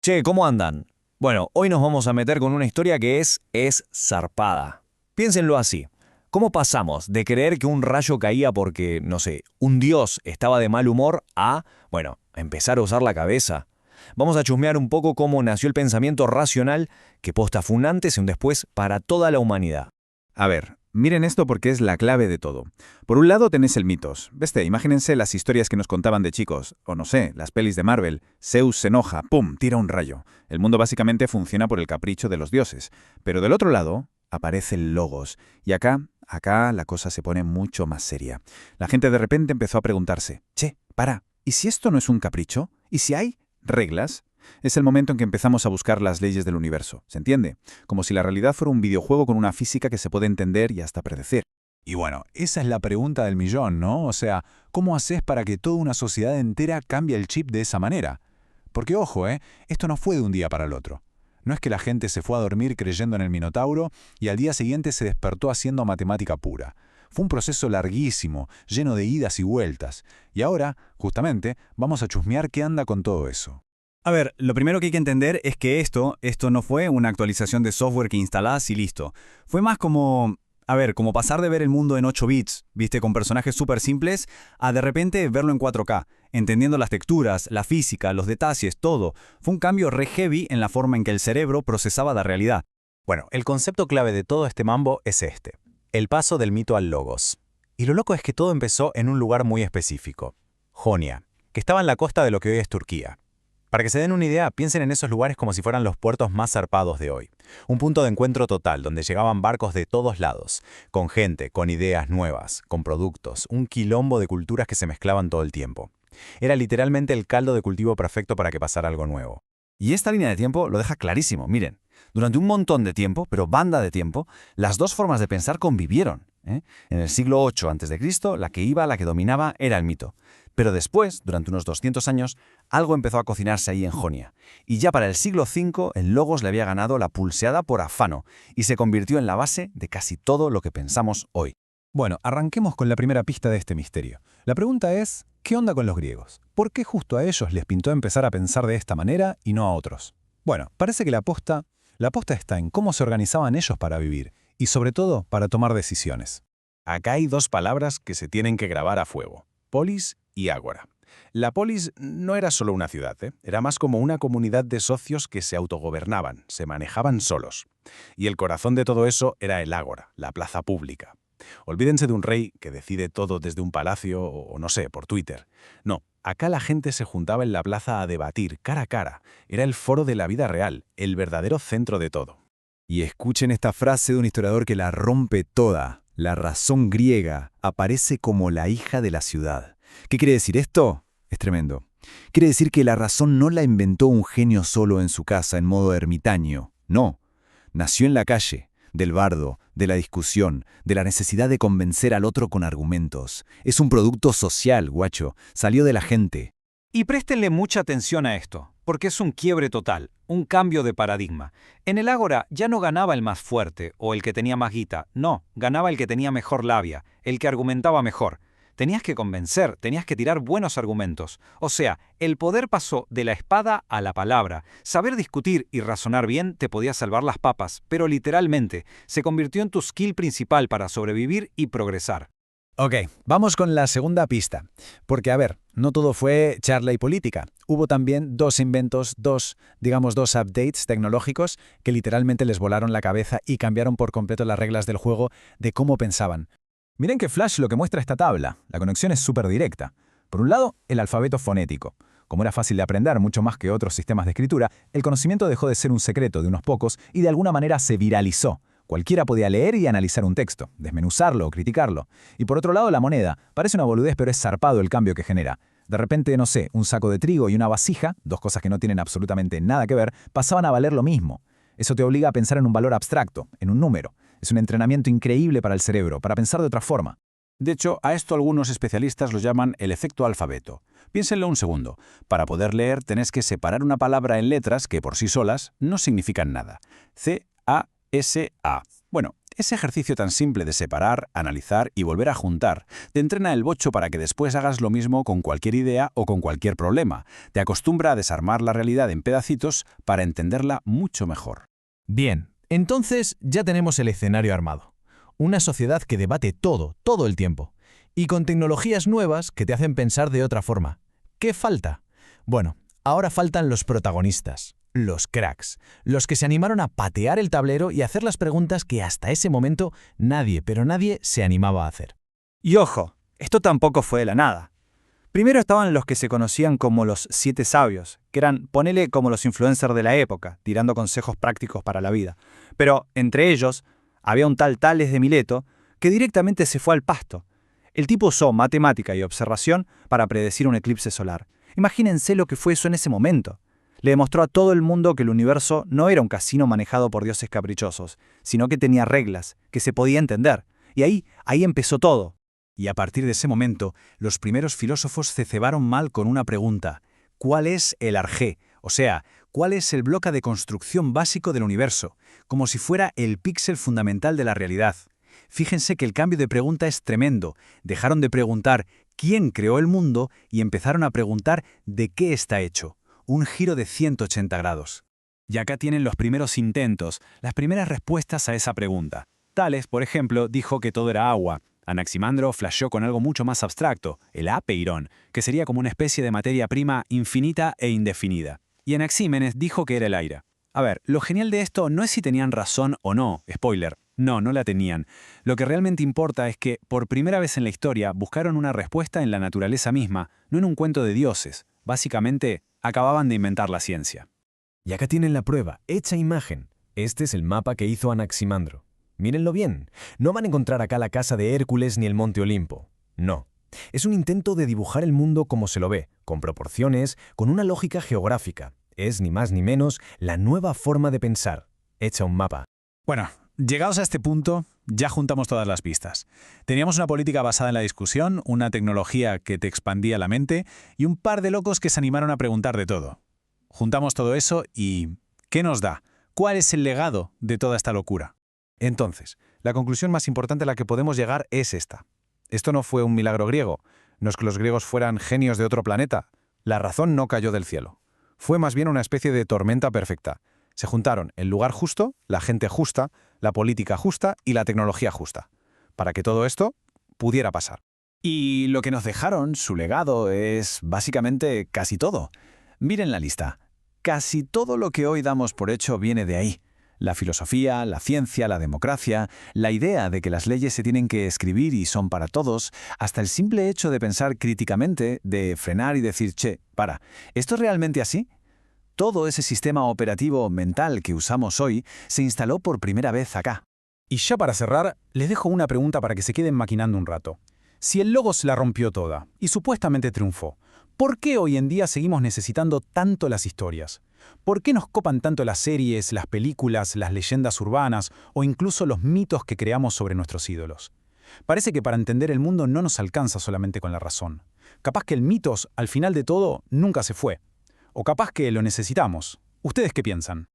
Che, ¿cómo andan? Bueno, hoy nos vamos a meter con una historia que es zarpada. Piénsenlo así. ¿Cómo pasamos de creer que un rayo caía porque, no sé, un dios estaba de mal humor a, bueno, empezar a usar la cabeza? Vamos a chusmear un poco cómo nació el pensamiento racional que posta fue un antes y un después para toda la humanidad. A ver, miren esto porque es la clave de todo. Por un lado tenéis el mitos. Imagínense las historias que nos contaban de chicos, o no sé, las pelis de Marvel. Zeus se enoja, ¡pum!, tira un rayo. El mundo básicamente funciona por el capricho de los dioses. Pero del otro lado aparece el logos. Y acá la cosa se pone mucho más seria. La gente de repente empezó a preguntarse, che, para, ¿y si esto no es un capricho? ¿Y si hay reglas? Es el momento en que empezamos a buscar las leyes del universo, ¿se entiende? Como si la realidad fuera un videojuego con una física que se puede entender y hasta predecir. Y bueno, esa es la pregunta del millón, ¿no? O sea, ¿cómo haces para que toda una sociedad entera cambie el chip de esa manera? Porque ojo, esto no fue de un día para el otro. No es que la gente se fue a dormir creyendo en el Minotauro y al día siguiente se despertó haciendo matemática pura. Fue un proceso larguísimo, lleno de idas y vueltas. Y ahora, justamente, vamos a chusmear qué anda con todo eso. A ver, lo primero que hay que entender es que esto no fue una actualización de software que instalás y listo. Fue más como, como pasar de ver el mundo en 8 bits, viste, con personajes súper simples, a de repente verlo en 4K, entendiendo las texturas, la física, los detalles, todo. Fue un cambio re heavy en la forma en que el cerebro procesaba la realidad. Bueno, el concepto clave de todo este mambo es este: el paso del mito al logos. Y lo loco es que todo empezó en un lugar muy específico, Jonia, que estaba en la costa de lo que hoy es Turquía. Para que se den una idea, piensen en esos lugares como si fueran los puertos más zarpados de hoy. Un punto de encuentro total, donde llegaban barcos de todos lados, con gente, con ideas nuevas, con productos, un quilombo de culturas que se mezclaban todo el tiempo. Era literalmente el caldo de cultivo perfecto para que pasara algo nuevo. Y esta línea de tiempo lo deja clarísimo. Miren, durante un montón de tiempo, pero banda de tiempo, las dos formas de pensar convivieron. En el siglo VIII a.C., la que dominaba, era el mito. Pero después, durante unos 200 años, algo empezó a cocinarse ahí en Jonia. Y ya para el siglo V, el logos le había ganado la pulseada por afano y se convirtió en la base de casi todo lo que pensamos hoy. Bueno, arranquemos con la primera pista de este misterio. La pregunta es, ¿qué onda con los griegos? ¿Por qué justo a ellos les pintó empezar a pensar de esta manera y no a otros? Bueno, parece que la aposta está en cómo se organizaban ellos para vivir y sobre todo para tomar decisiones. Acá hay dos palabras que se tienen que grabar a fuego: polis y ágora. La polis no era solo una ciudad, era más como una comunidad de socios que se autogobernaban, se manejaban solos. Y el corazón de todo eso era el ágora, la plaza pública. Olvídense de un rey que decide todo desde un palacio o no sé, por Twitter. No, acá la gente se juntaba en la plaza a debatir cara a cara. Era el foro de la vida real, el verdadero centro de todo. Y escuchen esta frase de un historiador que la rompe toda. La razón griega aparece como la hija de la ciudad. ¿Qué quiere decir esto? Es tremendo. Quiere decir que la razón no la inventó un genio solo en su casa en modo ermitaño. No. Nació en la calle, del bardo, de la discusión, de la necesidad de convencer al otro con argumentos. Es un producto social, guacho. Salió de la gente. Y préstenle mucha atención a esto, porque es un quiebre total, un cambio de paradigma. En el ágora ya no ganaba el más fuerte o el que tenía más guita, no, ganaba el que tenía mejor labia, el que argumentaba mejor. Tenías que convencer, tenías que tirar buenos argumentos. O sea, el poder pasó de la espada a la palabra. Saber discutir y razonar bien te podía salvar las papas, pero literalmente se convirtió en tu skill principal para sobrevivir y progresar. Ok, vamos con la segunda pista. Porque, a ver, no todo fue charla y política. Hubo también dos inventos, dos updates tecnológicos que literalmente les volaron la cabeza y cambiaron por completo las reglas del juego de cómo pensaban. Miren que Flash lo que muestra esta tabla. La conexión es súper directa. Por un lado, el alfabeto fonético. Como era fácil de aprender mucho más que otros sistemas de escritura, el conocimiento dejó de ser un secreto de unos pocos y de alguna manera se viralizó. Cualquiera podía leer y analizar un texto, desmenuzarlo o criticarlo. Y por otro lado, la moneda. Parece una boludez, pero es zarpado el cambio que genera. De repente, no sé, un saco de trigo y una vasija, dos cosas que no tienen absolutamente nada que ver, pasaban a valer lo mismo. Eso te obliga a pensar en un valor abstracto, en un número. Es un entrenamiento increíble para el cerebro, para pensar de otra forma. De hecho, a esto algunos especialistas lo llaman el efecto alfabeto. Piénsenlo un segundo. Para poder leer tenés que separar una palabra en letras que por sí solas no significan nada. C-A-S-A. Bueno, Ese ejercicio tan simple de separar, analizar y volver a juntar te entrena el bocho para que después hagas lo mismo con cualquier idea o con cualquier problema. Te acostumbra a desarmar la realidad en pedacitos para entenderla mucho mejor. Bien, entonces ya tenemos el escenario armado. Una sociedad que debate todo el tiempo. Y con tecnologías nuevas que te hacen pensar de otra forma. ¿Qué falta? Bueno, ahora faltan los protagonistas. Los cracks, los que se animaron a patear el tablero y hacer las preguntas que hasta ese momento nadie, pero nadie se animaba a hacer. Y ojo, esto tampoco fue de la nada. Primero estaban los que se conocían como los 7 sabios, que eran, ponele, como los influencers de la época, tirando consejos prácticos para la vida. Pero entre ellos había un tal Tales de Mileto que directamente se fue al pasto. El tipo usó matemática y observación para predecir un eclipse solar. Imagínense lo que fue eso en ese momento. Le demostró a todo el mundo que el universo no era un casino manejado por dioses caprichosos, sino que tenía reglas, que se podía entender. Y ahí empezó todo. Y a partir de ese momento, los primeros filósofos se cebaron mal con una pregunta. ¿Cuál es el arjé? O sea, ¿cuál es el bloque de construcción básico del universo? Como si fuera el píxel fundamental de la realidad. Fíjense que el cambio de pregunta es tremendo. Dejaron de preguntar ¿quién creó el mundo? Y empezaron a preguntar ¿de qué está hecho? Un giro de 180 grados. Y acá tienen los primeros intentos, las primeras respuestas a esa pregunta. Tales, por ejemplo, dijo que todo era agua. Anaximandro flasheó con algo mucho más abstracto, el apeirón, que sería como una especie de materia prima infinita e indefinida. Y Anaxímenes dijo que era el aire. A ver, lo genial de esto no es si tenían razón o no, spoiler. No la tenían. Lo que realmente importa es que, por primera vez en la historia, buscaron una respuesta en la naturaleza misma, no en un cuento de dioses. Básicamente, acababan de inventar la ciencia. Y acá tienen la prueba, hecha imagen. Este es el mapa que hizo Anaximandro. Mírenlo bien. No van a encontrar acá la casa de Hércules ni el Monte Olimpo. No. Es un intento de dibujar el mundo como se lo ve, con proporciones, con una lógica geográfica. Es ni más ni menos la nueva forma de pensar, hecha un mapa. Bueno, llegados a este punto, ya juntamos todas las pistas. Teníamos una política basada en la discusión, una tecnología que te expandía la mente y un par de locos que se animaron a preguntar de todo. Juntamos todo eso y ¿qué nos da? ¿Cuál es el legado de toda esta locura? Entonces, la conclusión más importante a la que podemos llegar es esta. Esto no fue un milagro griego. No es que los griegos fueran genios de otro planeta. La razón no cayó del cielo. Fue más bien una especie de tormenta perfecta. Se juntaron el lugar justo, la gente justa, la política justa y la tecnología justa, para que todo esto pudiera pasar. Y lo que nos dejaron, su legado, es básicamente casi todo. Miren la lista. Casi todo lo que hoy damos por hecho viene de ahí. La filosofía, la ciencia, la democracia, la idea de que las leyes se tienen que escribir y son para todos, hasta el simple hecho de pensar críticamente, de frenar y decir, che, para, ¿esto es realmente así? Todo ese sistema operativo mental que usamos hoy se instaló por primera vez acá. Y ya para cerrar, les dejo una pregunta para que se queden maquinando un rato. Si el Logos la rompió toda y supuestamente triunfó, ¿por qué hoy en día seguimos necesitando tanto las historias? ¿Por qué nos copan tanto las series, las películas, las leyendas urbanas o incluso los mitos que creamos sobre nuestros ídolos? Parece que para entender el mundo no nos alcanza solamente con la razón. Capaz que el mitos, al final de todo, nunca se fue. O capaz que lo necesitamos. ¿Ustedes qué piensan?